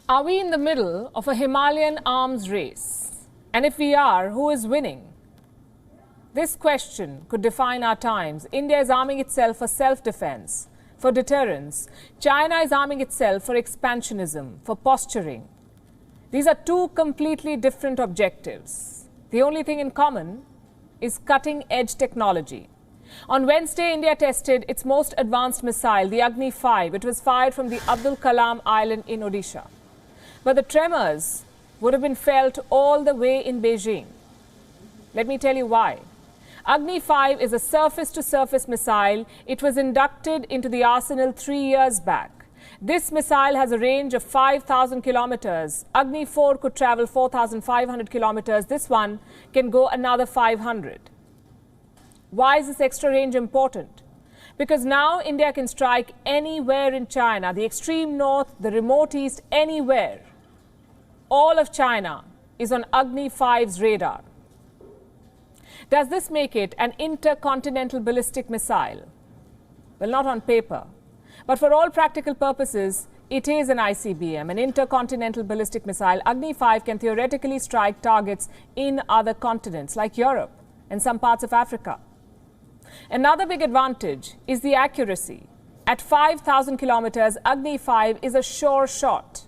Are we in the middle of a Himalayan arms race? And if we are, who is winning? This question could define our times. India is arming itself for self-defense, for deterrence. China is arming itself for expansionism, for posturing. These are two completely different objectives. The only thing in common is cutting-edge technology. On Wednesday, India tested its most advanced missile, the Agni-5. It was fired from the Abdul Kalam Island in Odisha. But the tremors would have been felt all the way in Beijing. Let me tell you why. Agni-5 is a surface-to-surface missile. It was inducted into the arsenal 3 years back. This missile has a range of 5,000 kilometers. Agni-4 could travel 4,500 kilometers. This one can go another 500. Why is this extra range important? Because now India can strike anywhere in China, the extreme north, the remote east, anywhere. All of China is on Agni-5's radar. Does this make it an intercontinental ballistic missile? Well, not on paper. But for all practical purposes, it is an ICBM, an intercontinental ballistic missile. Agni-5 can theoretically strike targets in other continents like Europe and some parts of Africa. Another big advantage is the accuracy. At 5,000 kilometers, Agni-5 is a sure shot.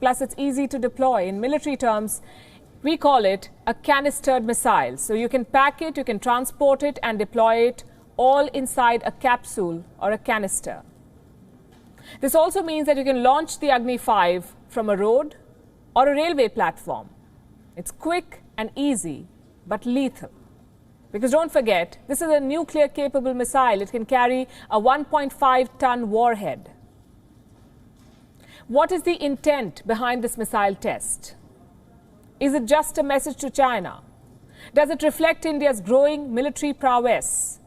Plus, it's easy to deploy. In military terms, we call it a canistered missile. So you can pack it, you can transport it and deploy it all inside a capsule or a canister. This also means that you can launch the Agni-5 from a road or a railway platform. It's quick and easy, but lethal. Because don't forget, this is a nuclear-capable missile. It can carry a 1.5-ton warhead. What is the intent behind this missile test? Is it just a message to China? Does it reflect India's growing military prowess?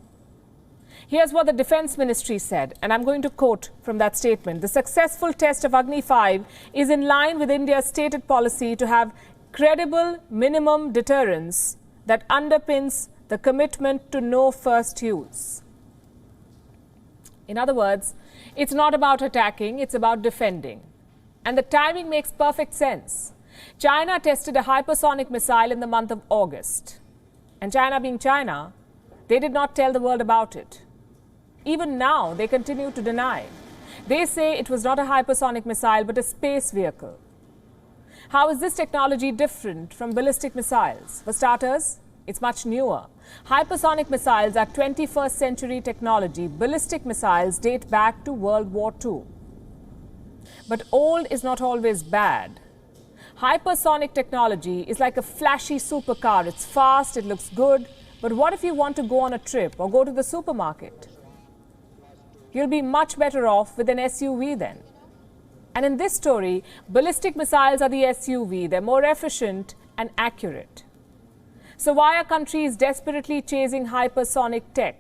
Here's what the Defense Ministry said, and I'm going to quote from that statement. The successful test of Agni-5 is in line with India's stated policy to have credible minimum deterrence that underpins the commitment to no first use. In other words, it's not about attacking, it's about defending. And the timing makes perfect sense. China tested a hypersonic missile in the month of August. And China being China, they did not tell the world about it. Even now, they continue to deny. They say it was not a hypersonic missile, but a space vehicle. How is this technology different from ballistic missiles? For starters, it's much newer. Hypersonic missiles are 21st century technology. Ballistic missiles date back to World War II. But old is not always bad. Hypersonic technology is like a flashy supercar. It's fast, it looks good. But what if you want to go on a trip or go to the supermarket? You'll be much better off with an SUV then. And in this story, ballistic missiles are the SUV. They're more efficient and accurate. So why are countries desperately chasing hypersonic tech?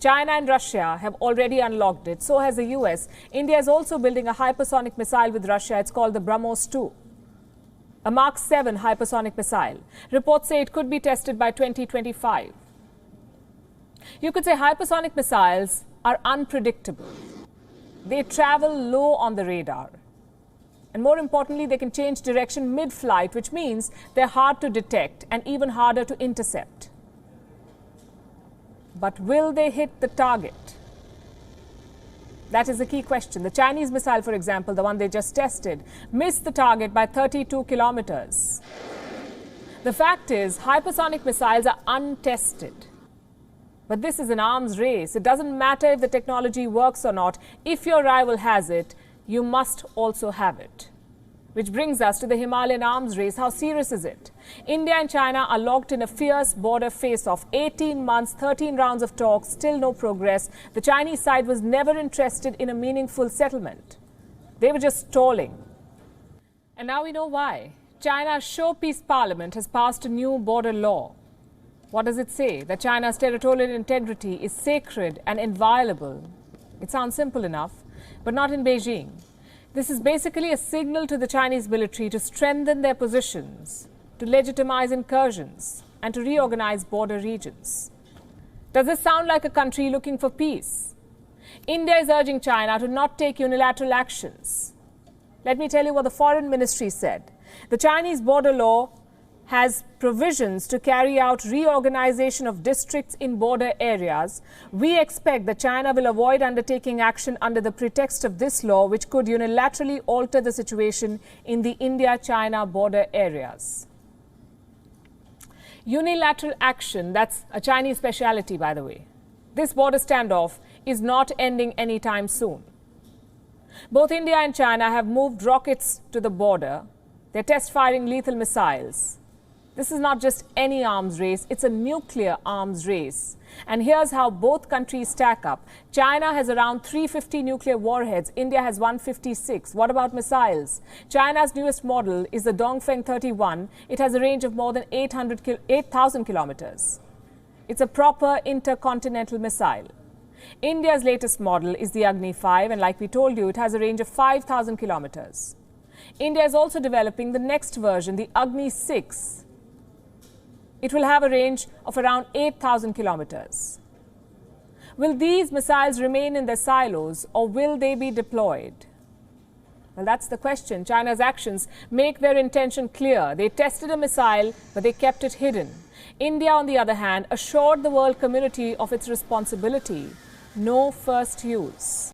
China and Russia have already unlocked it. So has the US. India is also building a hypersonic missile with Russia. It's called the BrahMos 2. A Mark 7 hypersonic missile. Reports say it could be tested by 2025. You could say hypersonic missiles are unpredictable. They travel low on the radar. And more importantly, they can change direction mid-flight, which means they're hard to detect and even harder to intercept. But will they hit the target? That is the key question. The Chinese missile, for example, the one they just tested, missed the target by 32 kilometers. The fact is, hypersonic missiles are untested. But this is an arms race. It doesn't matter if the technology works or not. If your rival has it, you must also have it. Which brings us to the Himalayan arms race. How serious is it? India and China are locked in a fierce border face-off. 18 months, 13 rounds of talks, still no progress. The Chinese side was never interested in a meaningful settlement. They were just stalling. And now we know why. China's showpiece parliament has passed a new border law. What does it say? That China's territorial integrity is sacred and inviolable. It sounds simple enough, but not in Beijing. This is basically a signal to the Chinese military to strengthen their positions, to legitimize incursions, and to reorganize border regions. Does this sound like a country looking for peace? India is urging China to not take unilateral actions. Let me tell you what the Foreign Ministry said. The Chinese border law has provisions to carry out reorganization of districts in border areas. We expect that China will avoid undertaking action under the pretext of this law, which could unilaterally alter the situation in the India-China border areas. Unilateral action, that's a Chinese speciality, by the way. This border standoff is not ending anytime soon. Both India and China have moved rockets to the border. They're test-firing lethal missiles. This is not just any arms race, it's a nuclear arms race. And here's how both countries stack up. China has around 350 nuclear warheads. India has 156. What about missiles? China's newest model is the Dongfeng 31. It has a range of more than 8,000 kilometers. It's a proper intercontinental missile. India's latest model is the Agni 5, and like we told you, it has a range of 5,000 kilometers. India is also developing the next version, the Agni 6. It will have a range of around 8,000 kilometers. Will these missiles remain in their silos or will they be deployed? Well, that's the question. China's actions make their intention clear. They tested a missile, but they kept it hidden. India, on the other hand, assured the world community of its responsibility. No first use.